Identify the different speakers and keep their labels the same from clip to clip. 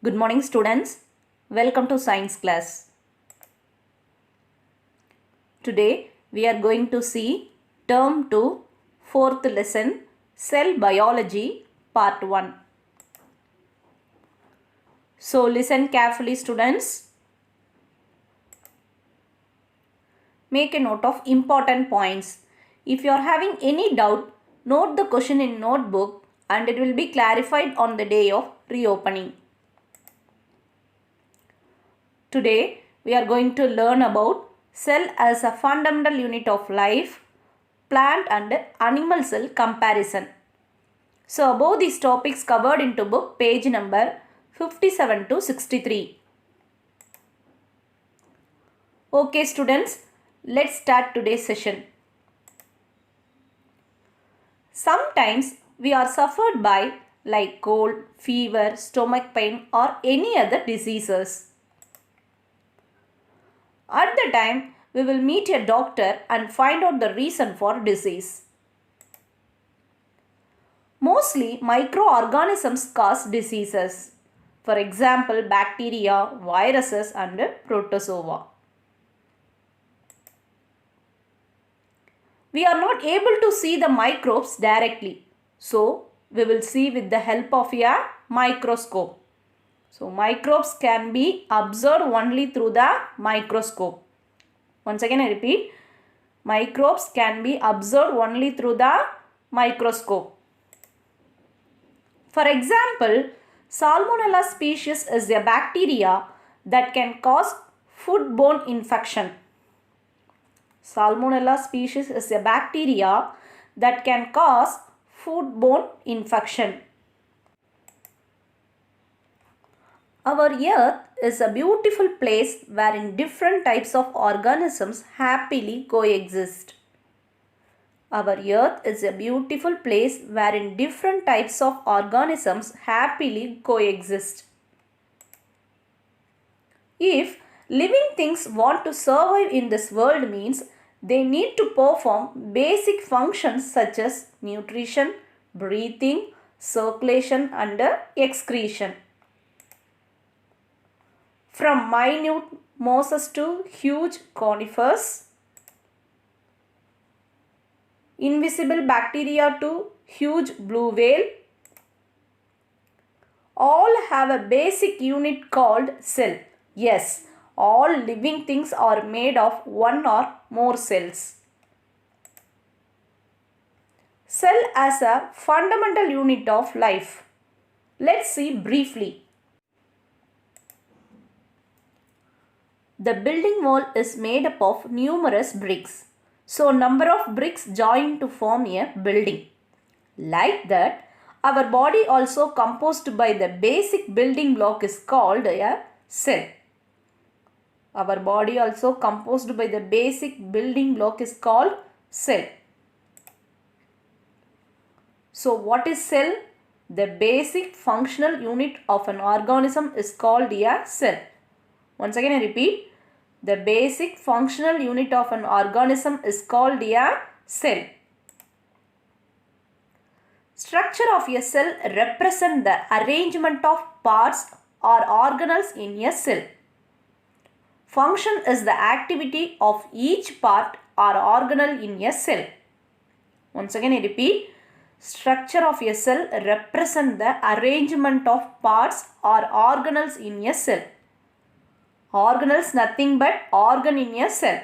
Speaker 1: Good morning students. Welcome to science class. Today we are going to see term 2 fourth lesson cell biology part 1. So listen carefully students. Make a note of important points. If you are having any doubt, note the question in notebook and it will be clarified on the day of reopening. Today we are going to learn about cell as a fundamental unit of life, plant and animal cell comparison. So above these topics covered into book page number 57 to 63. Okay students, let's start today's session. Sometimes we are suffered by like cold, fever, stomach pain or any other diseases. At the time, we will meet a doctor and find out the reason for disease. Mostly, microorganisms cause diseases. For example, bacteria, viruses and protozoa. We are not able to see the microbes directly. So, we will see with the help of a microscope. So, microbes can be observed only through the microscope. Once again I repeat, microbes can be observed only through the microscope. For example, Salmonella species is a bacteria that can cause foodborne infection. Salmonella species is a bacteria that can cause foodborne infection. Our earth is a beautiful place wherein different types of organisms happily coexist. Our earth is a beautiful place wherein different types of organisms happily coexist. If living things want to survive in this world means they need to perform basic functions such as nutrition, breathing, circulation and excretion. From minute mosses to huge conifers, invisible bacteria to huge blue whale, all have a basic unit called cell. Yes, all living things are made of one or more cells. Cell as a fundamental unit of life. Let's see briefly. The building wall is made up of numerous bricks. So, number of bricks join to form a building. Like that, our body also composed by the basic building block is called a cell. Our body also composed by the basic building block is called cell. So, what is cell? The basic functional unit of an organism is called a cell. Once again I repeat. The basic functional unit of an organism is called a cell. Structure of a cell represents the arrangement of parts or organelles in a cell. Function is the activity of each part or organelle in a cell. Once again I repeat. Structure of a cell represents the arrangement of parts or organelles in a cell. Organelles nothing but organ in a cell.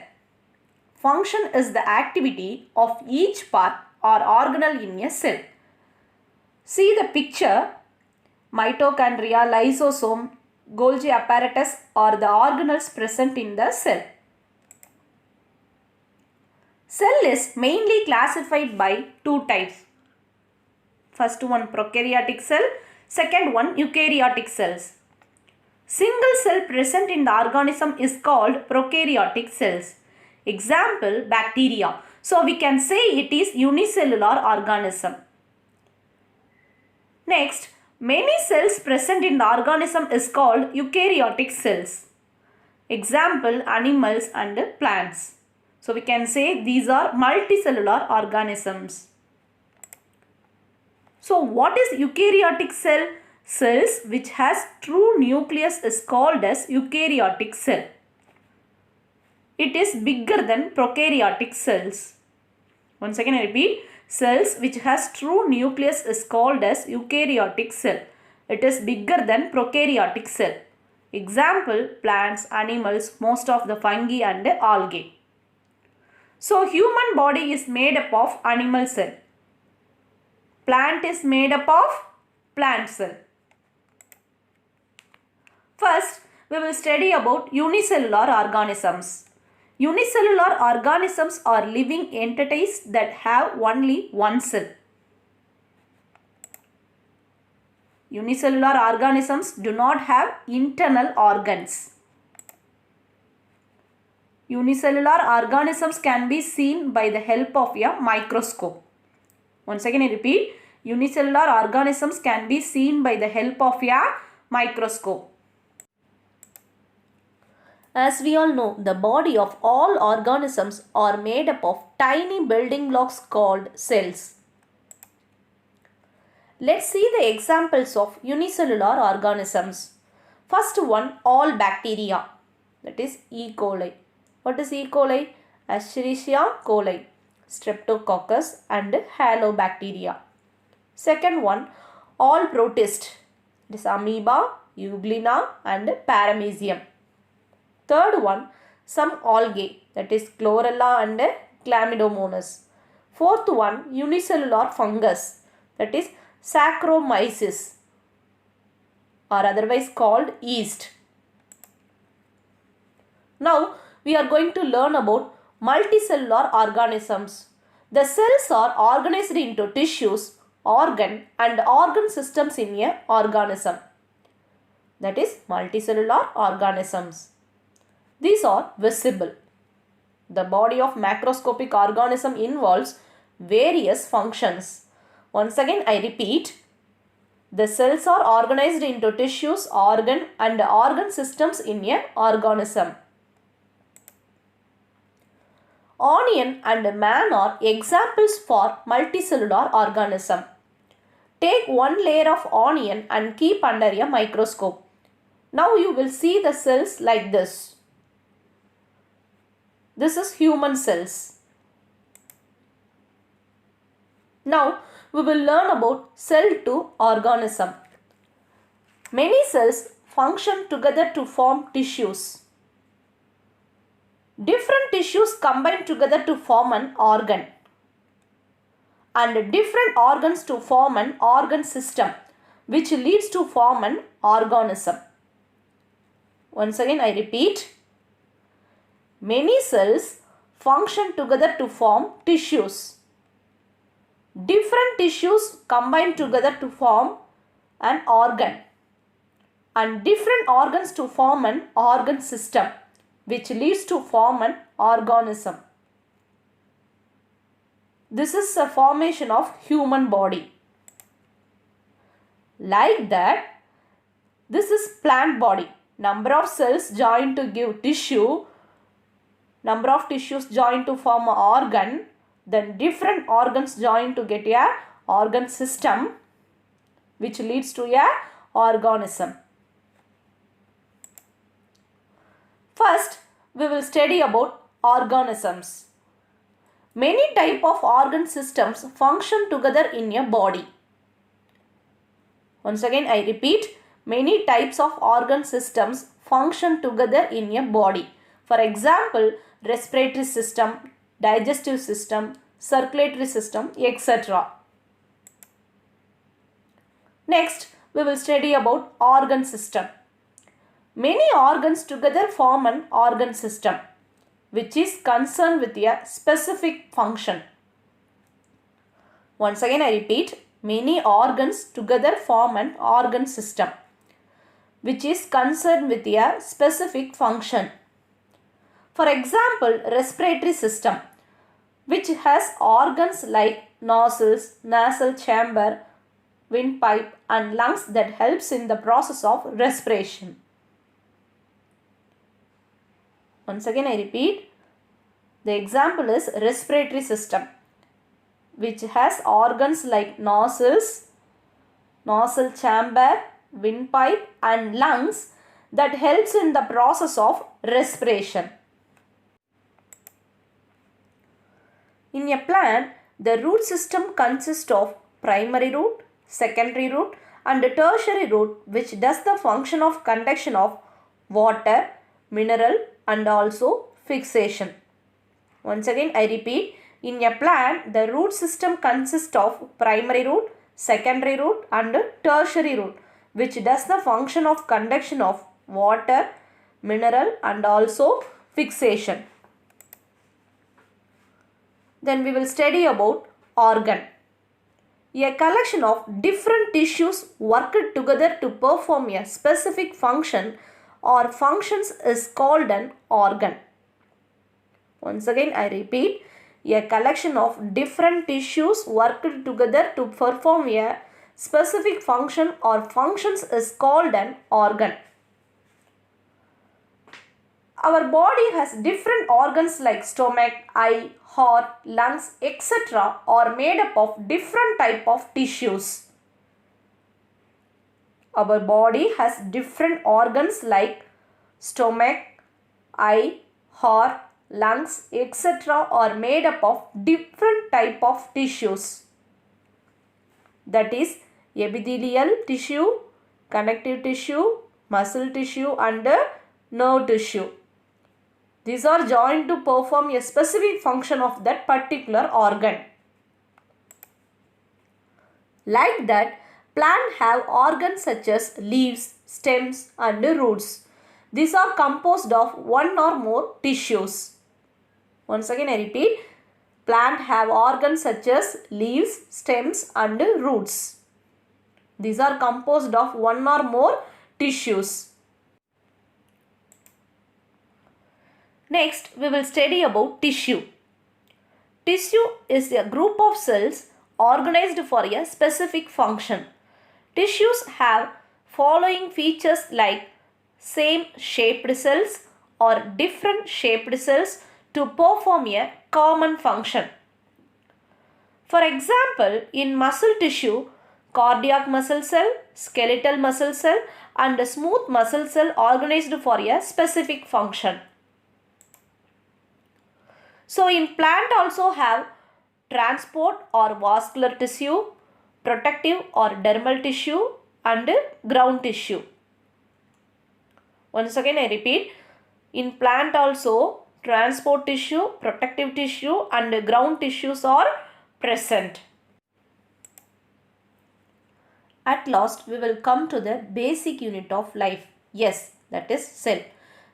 Speaker 1: Function is the activity of each part or organelle in a cell. See the picture. Mitochondria, lysosome, Golgi apparatus are the organelles present in the cell. Cell is mainly classified by two types. First one prokaryotic cell, second one eukaryotic cells. Single cell present in the organism is called prokaryotic cells. Example, bacteria. So, we can say it is unicellular organism. Next, many cells present in the organism is called eukaryotic cells. Example, animals and plants. So, we can say these are multicellular organisms. So, what is eukaryotic cell? cells which has true nucleus is called as eukaryotic cell. It is bigger than prokaryotic cells. Once again I repeat, cells which has true nucleus is called as eukaryotic cell. It is bigger than prokaryotic cell. Example, plants, animals, most of the fungi and algae. So human body is made up of animal cell. Plant is made up of plant cell. First, we will study about unicellular organisms. Unicellular organisms are living entities that have only one cell. Unicellular organisms do not have internal organs. Unicellular organisms can be seen by the help of a microscope. Once again I repeat, unicellular organisms can be seen by the help of a microscope. As we all know, the body of all organisms are made up of tiny building blocks called cells. Let's see the examples of unicellular organisms. First one, all bacteria, that is E. coli. What is E. coli? Escherichia coli, Streptococcus and Halobacteria. Second one, all protists, it is amoeba, euglena and paramecium. Third one, some algae, that is chlorella and chlamydomonas. Fourth one, unicellular fungus, that is Saccharomyces or otherwise called yeast. Now we are going to learn about multicellular organisms. The cells are organized into tissues, organ and organ systems in a organism. That is multicellular organisms. These are visible. The body of macroscopic organism involves various functions. Once again I repeat, the cells are organized into tissues, organ and organ systems in a organism. Onion and man are examples for multicellular organism. Take one layer of onion and keep under a microscope. Now you will see the cells like this. This is human cells. Now we will learn about cell-to organism. Many cells function together to form tissues. Different tissues combine together to form an organ. And different organs to form an organ system, which leads to form an organism. Once again I repeat, many cells function together to form tissues. Different tissues combine together to form an organ and different organs to form an organ system, which leads to form an organism. This is a formation of human body. Like that, this is plant body. Number of cells join to give tissue, number of tissues join to form an organ, then different organs join to get a organ system, which leads to a organism. First, we will study about organisms. Many types of organ systems function together in a body. Once again I repeat, many types of organ systems function together in a body. For example, respiratory system, digestive system, circulatory system, etc. Next, we will study about organ system. Many organs together form an organ system, which is concerned with a specific function. Once again I repeat, many organs together form an organ system, which is concerned with a specific function. For example, respiratory system, which has organs like nostrils, nasal chamber, windpipe and lungs that helps in the process of respiration. Once again I repeat, the example is respiratory system, which has organs like nostrils, nasal chamber, windpipe and lungs that helps in the process of respiration. In a plant, the root system consists of primary root, secondary root and tertiary root, which does the function of conduction of water, mineral and also fixation. Once again I repeat, in a plant the root system consists of primary root, secondary root and tertiary root, which does the function of conduction of water, mineral and also fixation. Then we will study about organ. A collection of different tissues worked together to perform a specific function or functions is called an organ. Once again I repeat, a collection of different tissues worked together to perform a specific function or functions is called an organ. Our body has different organs like stomach, eye, heart, lungs, etc. are made up of different type of tissues. Our body has different organs like stomach, eye, heart, lungs, etc. are made up of different type of tissues. That is epithelial tissue, connective tissue, muscle tissue and nerve tissue. These are joined to perform a specific function of that particular organ. Like that, plants have organs such as leaves, stems and roots. These are composed of one or more tissues. Once again I repeat, plants have organs such as leaves, stems and roots. These are composed of one or more tissues. Next, we will study about tissue. Tissue is a group of cells organized for a specific function. Tissues have following features like same shaped cells or different shaped cells to perform a common function. For example, in muscle tissue, cardiac muscle cell, skeletal muscle cell and smooth muscle cell organized for a specific function. So in plant also have transport or vascular tissue, protective or dermal tissue and ground tissue. Once again I repeat, in plant also transport tissue, protective tissue and ground tissues are present. At last we will come to the basic unit of life. Yes, that is cell.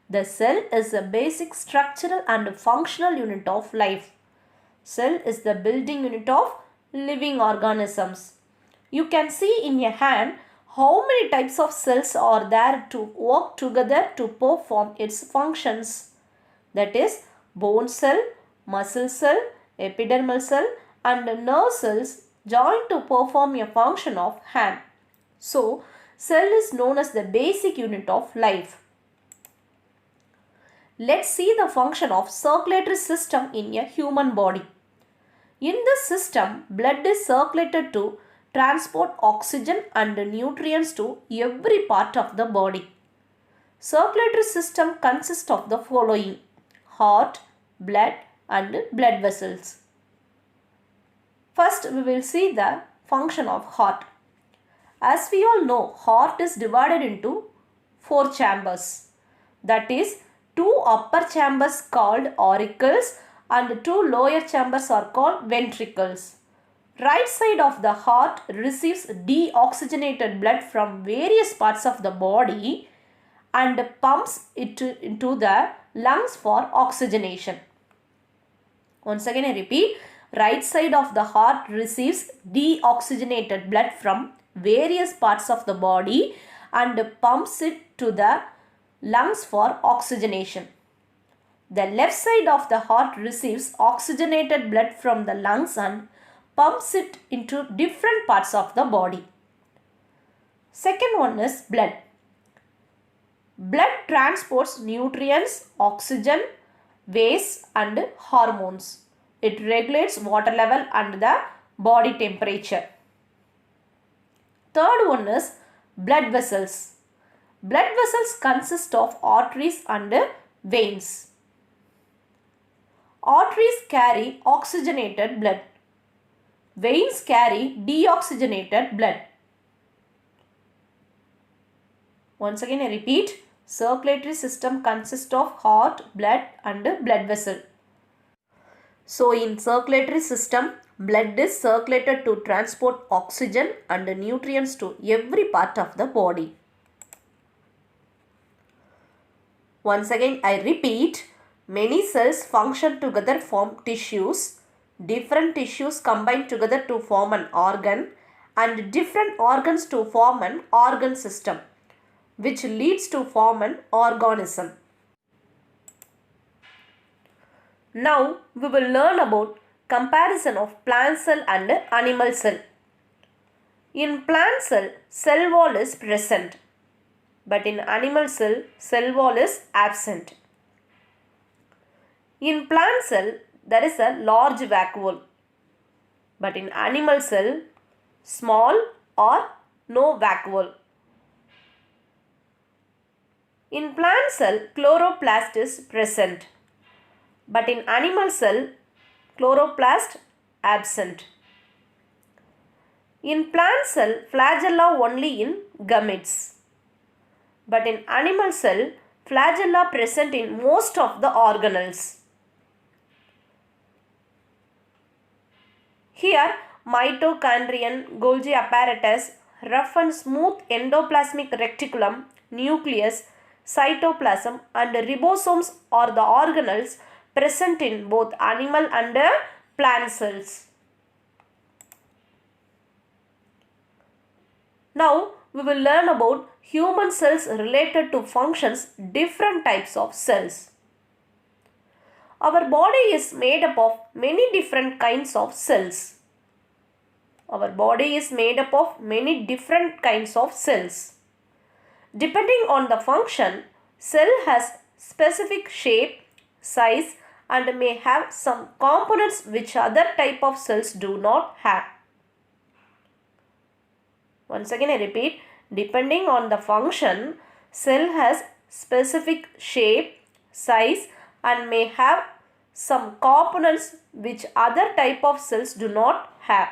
Speaker 1: The cell is a basic structural and functional unit of life. Cell is the building unit of living organisms. You can see in your hand how many types of cells are there to work together to perform its functions. That is bone cell, muscle cell, epidermal cell and nerve cells joined to perform a function of hand. So, cell is known as the basic unit of life. Let's see the function of circulatory system in a human body. In this system, blood is circulated to transport oxygen and nutrients to every part of the body. Circulatory system consists of the following: heart, blood and blood vessels. First, we will see the function of heart. As we all know, heart is divided into 4 chambers. That is, 2 upper chambers called auricles and 2 lower chambers are called ventricles. Right side of the heart receives deoxygenated blood from various parts of the body and pumps it into the lungs for oxygenation. Once again I repeat, right side of the heart receives deoxygenated blood from various parts of the body and pumps it to the lungs for oxygenation. The left side of the heart receives oxygenated blood from the lungs and pumps it into different parts of the body. Second one is blood. Blood transports nutrients, oxygen, waste and hormones. It regulates water level and the body temperature. Third one is Blood vessels. Blood vessels consist of arteries and veins. Arteries carry oxygenated blood. Veins carry deoxygenated blood. Once again I repeat, circulatory system consists of heart, blood and blood vessel. So in circulatory system, blood is circulated to transport oxygen and nutrients to every part of the body. Once again I repeat, many cells function together form tissues. Different tissues combine together to form an organ and different organs to form an organ system, which leads to form an organism. Now we will learn about comparison of plant cell and animal cell. In plant cell, cell wall is present, but in animal cell, cell wall is absent. In plant cell, there is a large vacuole, but in animal cell, small or no vacuole. In plant cell, chloroplast is present, but in animal cell, chloroplast absent. In plant cell, flagella only in gametes, but in animal cell, flagella present in most of the organelles. Here, mitochondrion, Golgi apparatus, rough and smooth endoplasmic reticulum, nucleus, cytoplasm and ribosomes are the organelles present in both animal and plant cells. Now we will learn about human cells related to functions, different types of cells. Our body is made up of many different kinds of cells. Our body is made up of many different kinds of cells. Depending on the function, cell has specific shape, size and may have some components which other type of cells do not have. Once again I repeat, depending on the function, cell has specific shape, size and may have some components which other type of cells do not have.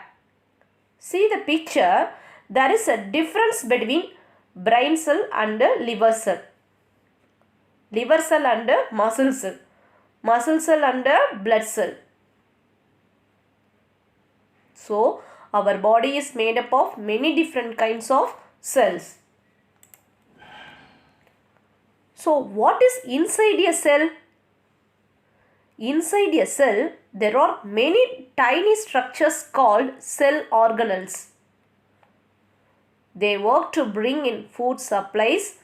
Speaker 1: See the picture, there is a difference between brain cell and liver cell. Liver cell and muscle cell. Muscle cell and blood cell. So, our body is made up of many different kinds of cells. So, what is inside a cell? Inside a cell, there are many tiny structures called cell organelles. They work to bring in food supplies,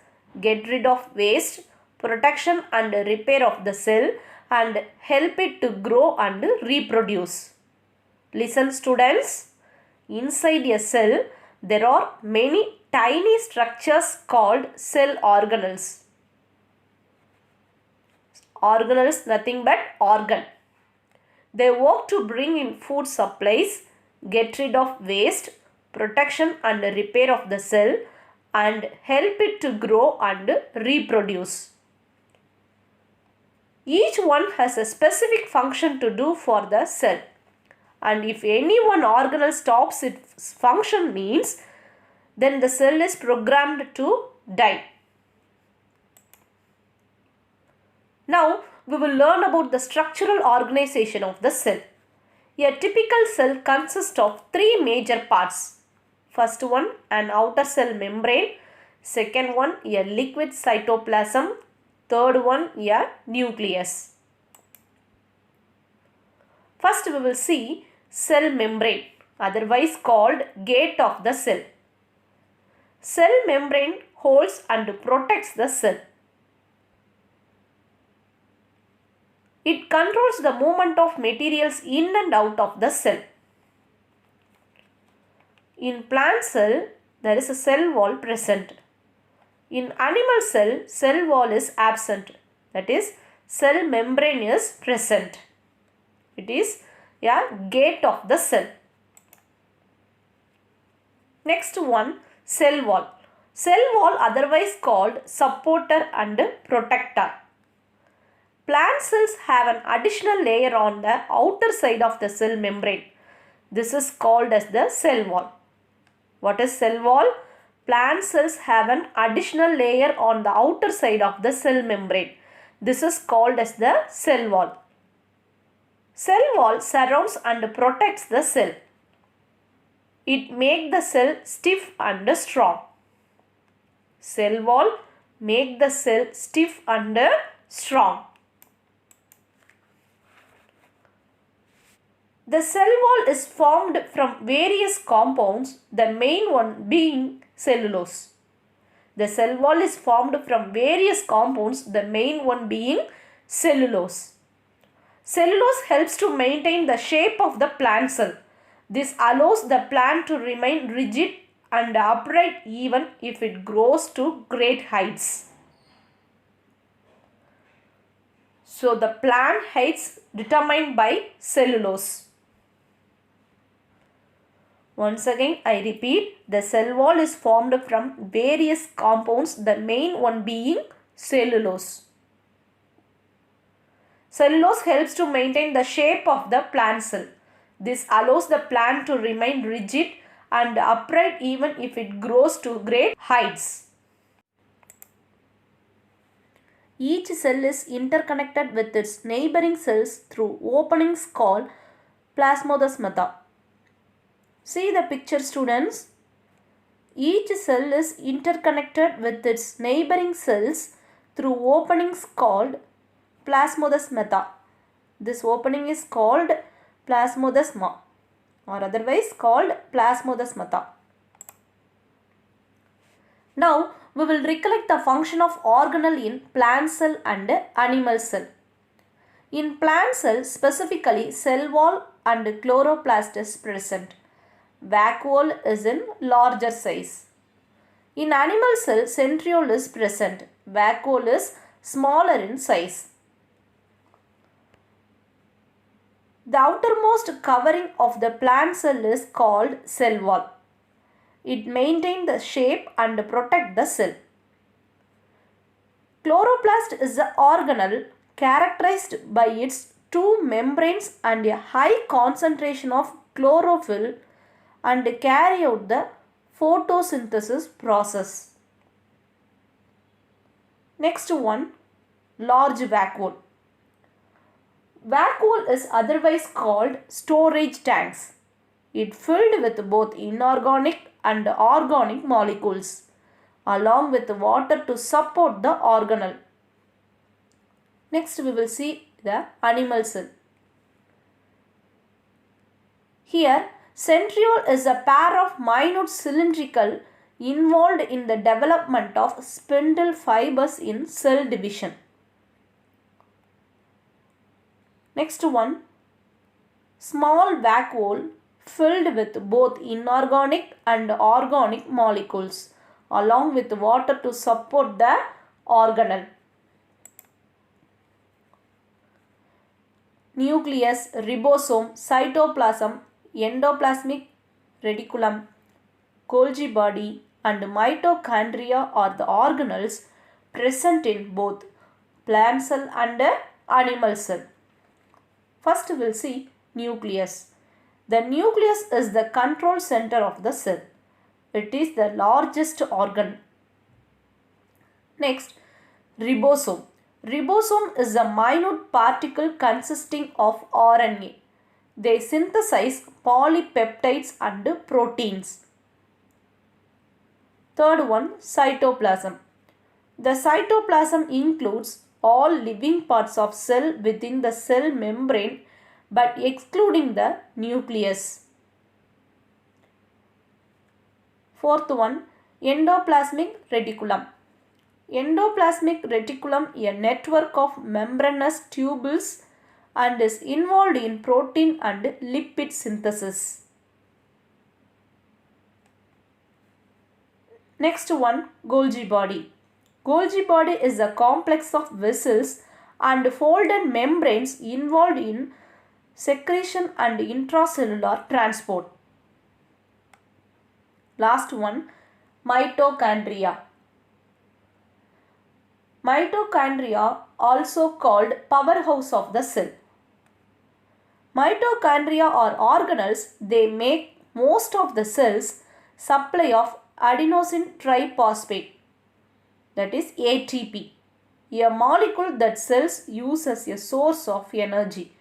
Speaker 1: get rid of waste, protection and repair of the cell and help it to grow and reproduce. Listen students, inside a cell there are many tiny structures called cell organelles. Organelles nothing but organ. They work to bring in food supplies, get rid of waste, protection and repair of the cell and help it to grow and reproduce. Each one has a specific function to do for the cell, and if any one organelle stops its function means then the cell is programmed to die. Now we will learn about the structural organization of the cell. A typical cell consists of three major parts. First one, an outer cell membrane. Second one, a liquid cytoplasm. Third one, a nucleus. First we will see cell membrane, otherwise called gate of the cell. Cell membrane holds and protects the cell. It controls the movement of materials in and out of the cell. In plant cell, there is a cell wall present. In animal cell, cell wall is absent. That is, cell membrane is present. It is a gate of the cell. Next one, cell wall. Cell wall otherwise called supporter and protector. Plant cells have an additional layer on the outer side of the cell membrane. This is called as the cell wall. What is cell wall? Plant cells have an additional layer on the outer side of the cell membrane. This is called as the cell wall. Cell wall surrounds and protects the cell. It makes the cell stiff and strong. Cell wall make the cell stiff and strong. The cell wall is formed from various compounds, the main one being cellulose. The cell wall is formed from various compounds, the main one being cellulose. Cellulose helps to maintain the shape of the plant cell. This allows the plant to remain rigid and upright even if it grows to great heights. So the plant heights determined by cellulose. Once again I repeat, the cell wall is formed from various compounds, the main one being cellulose. Cellulose helps to maintain the shape of the plant cell. This allows the plant to remain rigid and upright even if it grows to great heights. Each cell is interconnected with its neighboring cells through openings called plasmodesmata. See the picture, students. Each cell is interconnected with its neighboring cells through openings called plasmodesmata. This opening is called plasmodesma or otherwise called plasmodesmata. Now we will recollect the function of organelle in plant cell and animal cell. In plant cell, specifically cell wall and chloroplast is present. Vacuole is in larger size. In animal cell, centriole is present. Vacuole is smaller in size. The outermost covering of the plant cell is called cell wall. It maintains the shape and protects the cell. Chloroplast is an organelle characterized by its two membranes and a high concentration of chlorophyll and carry out the photosynthesis process. Next one, large vacuole. Vacuole is otherwise called storage tanks. It filled with both inorganic and organic molecules along with water to support the organelle. Next we will see the animal cell. Here centriole is a pair of minute cylindrical involved in the development of spindle fibers in cell division. Next one, small vacuole filled with both inorganic and organic molecules along with water to support the organelle. Nucleus, ribosome, cytoplasm, endoplasmic reticulum, Golgi body and mitochondria are the organelles present in both plant cell and animal cell. First we will see nucleus. The nucleus is the control center of the cell. It is the largest organ. Next, ribosome. Ribosome is a minute particle consisting of RNA. They synthesize polypeptides and proteins. Third one, cytoplasm. The cytoplasm includes all living parts of cell within the cell membrane but excluding the nucleus. Fourth one, endoplasmic reticulum. Endoplasmic reticulum is a network of membranous tubules and is involved in protein and lipid synthesis. Next one, Golgi body. Golgi body is a complex of vessels and folded membranes involved in secretion and intracellular transport. Last one, Mitochondria. Mitochondria, also called powerhouse of the cell. Mitochondria are organelles. They make most of the cell's supply of adenosine triphosphate, that is ATP, a molecule that cells use as a source of energy.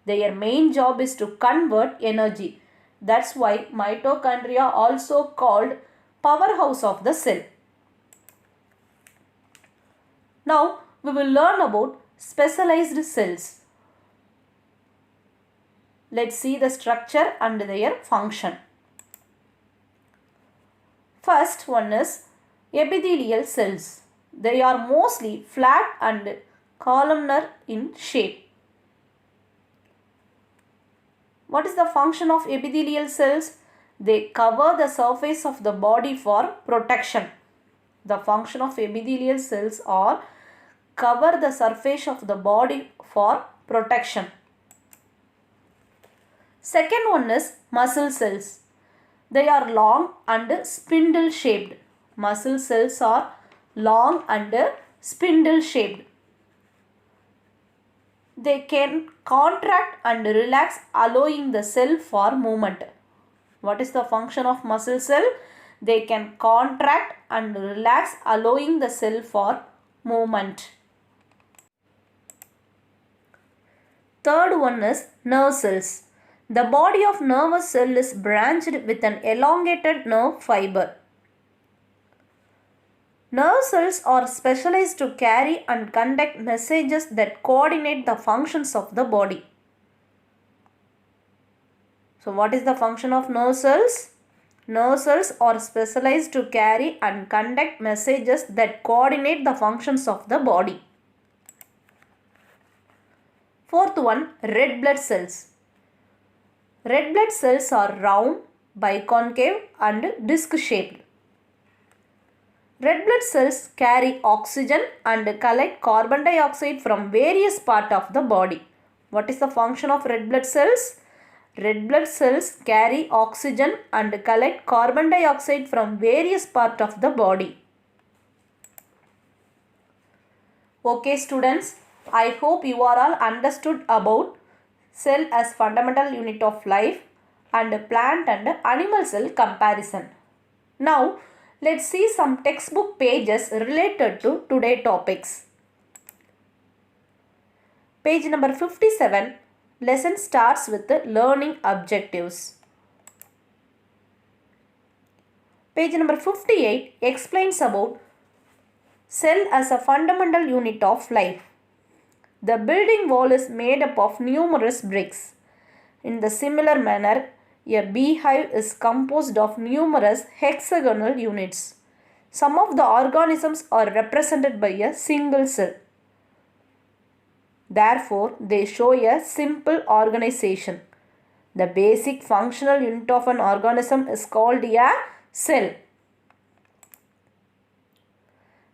Speaker 1: Their main job is to convert energy. That's why mitochondria also called powerhouse of the cell. Now we will learn about specialized cells. Let's see the structure and their function. First one is epithelial cells. They are mostly flat and columnar in shape. What is the function of epithelial cells? They cover the surface of the body for protection. The function of epithelial cells are cover the surface of the body for protection. Second one is muscle cells. They are long and spindle shaped. Muscle cells are long and spindle shaped. They can contract and relax, allowing the cell for movement. What is the function of muscle cell? They can contract and relax, allowing the cell for movement. Third one is nerve cells. The body of nervous cell is branched with an elongated nerve fiber. Nerve cells are specialized to carry and conduct messages that coordinate the functions of the body. So what is the function of nerve cells? Nerve cells are specialized to carry and conduct messages that coordinate the functions of the body. Fourth one, red blood cells. Red blood cells are round, biconcave and disc shaped. Red blood cells carry oxygen and collect carbon dioxide from various parts of the body. What is the function of red blood cells? Red blood cells carry oxygen and collect carbon dioxide from various parts of the body. Okay students, I hope you are all understood about cell as fundamental unit of life and plant and animal cell comparison. Now let's see some textbook pages related to today's topics. Page number 57, lesson starts with the learning objectives. Page number 58 explains about cell as a fundamental unit of life. The building wall is made up of numerous bricks. In the similar manner, a beehive is composed of numerous hexagonal units. Some of the organisms are represented by a single cell. Therefore, they show a simple organization. The basic functional unit of an organism is called a cell.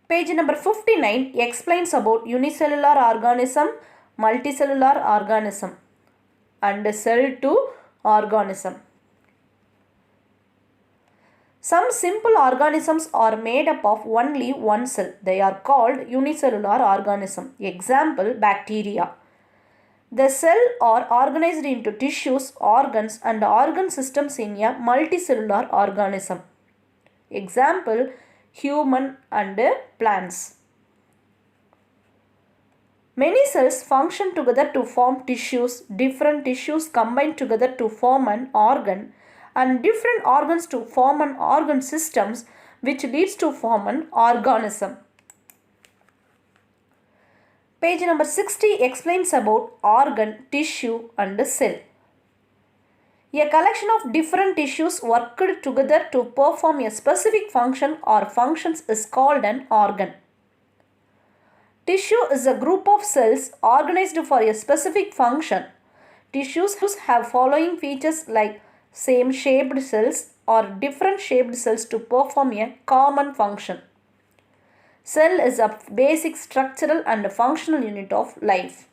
Speaker 1: Page number 59 explains about unicellular organism, multicellular organism and cell-to organism. Some simple organisms are made up of only one cell. They are called unicellular organism. Example, bacteria. The cell are organized into tissues, organs and organ systems in a multicellular organism. Example, human and plants. Many cells function together to form tissues. Different tissues combine together to form an organ and different organs to form an organ systems, which leads to form an organism. Page number 60 explains about organ, tissue and cell. A collection of different tissues worked together to perform a specific function or functions is called an organ. Tissue is a group of cells organized for a specific function. Tissues have following features like same shaped cells or different shaped cells to perform a common function. Cell is a basic structural and functional unit of life.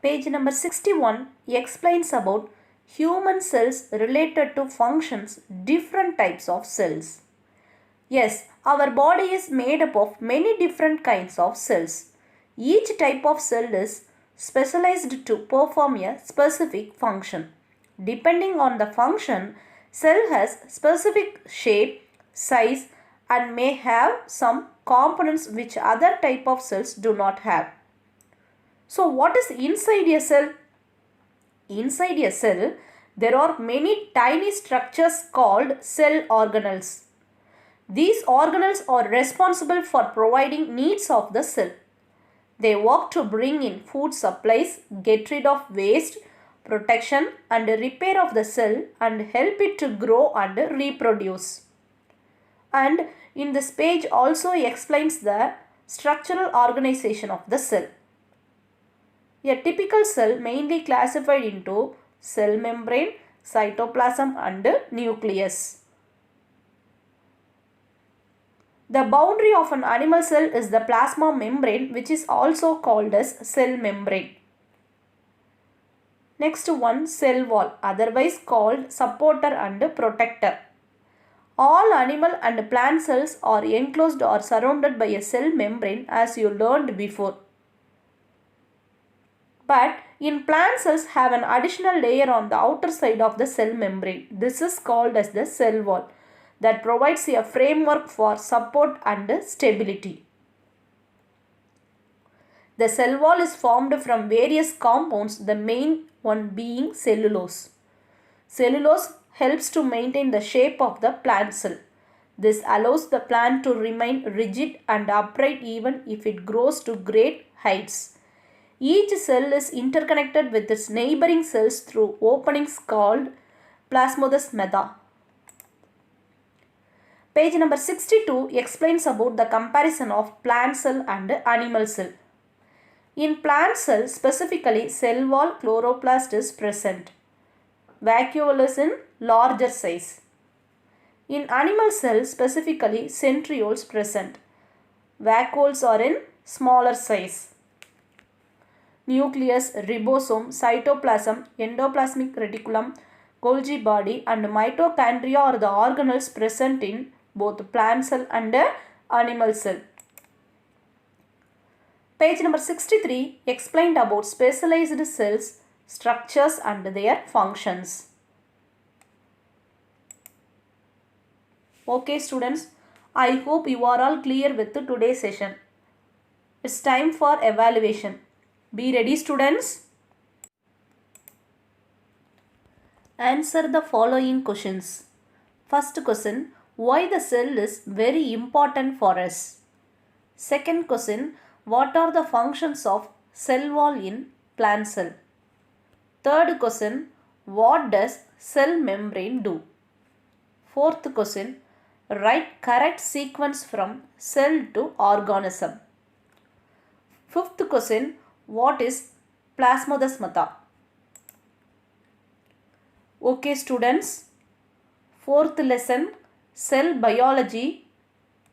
Speaker 1: Page number 61 explains about human cells related to functions, different types of cells. Yes, our body is made up of many different kinds of cells. Each type of cell is specialized to perform a specific function. Depending on the function, cell has specific shape, size and may have some components which other type of cells do not have. So what is inside a cell? Inside a cell, there are many tiny structures called cell organelles. These organelles are responsible for providing needs of the cell. They work to bring in food supplies, get rid of waste, protection and repair of the cell and help it to grow and reproduce. And in this page also explains the structural organization of the cell. A typical cell mainly classified into cell membrane, cytoplasm and nucleus. The boundary of an animal cell is the plasma membrane, which is also called as cell membrane. Next one, cell wall, otherwise called supporter and protector. All animal and plant cells are enclosed or surrounded by a cell membrane, as you learned before. But in plant cells have an additional layer on the outer side of the cell membrane. This is called as the cell wall, that provides a framework for support and stability. The cell wall is formed from various compounds, the main one being cellulose. Cellulose helps to maintain the shape of the plant cell. This allows the plant to remain rigid and upright even if it grows to great heights. Each cell is interconnected with its neighboring cells through openings called plasmodesmata. Page number 62 explains about the comparison of plant cell and animal cell. In plant cell, specifically cell wall chloroplast is present. Vacuole is in larger size. In animal cell, specifically centrioles present. Vacuoles are in smaller size. Nucleus, ribosome, cytoplasm, endoplasmic reticulum, Golgi body and mitochondria are the organelles present in both plant cell and animal cell. Page number 63 explained about specialized cells, structures and their functions. Okay students, I hope you are all clear with today's session. It's time for evaluation. Be ready students. Answer the following questions. First question, why the cell is very important for us? Second question, what are the functions of cell wall in plant cell? Third question, what does cell membrane do? Fourth question, write correct sequence from cell to organism. Fifth question, what is plasmodesmata? Okay students, fourth lesson, cell biology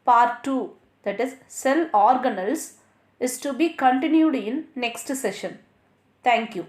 Speaker 1: part 2, that is cell organelles, is to be continued in next session. Thank you.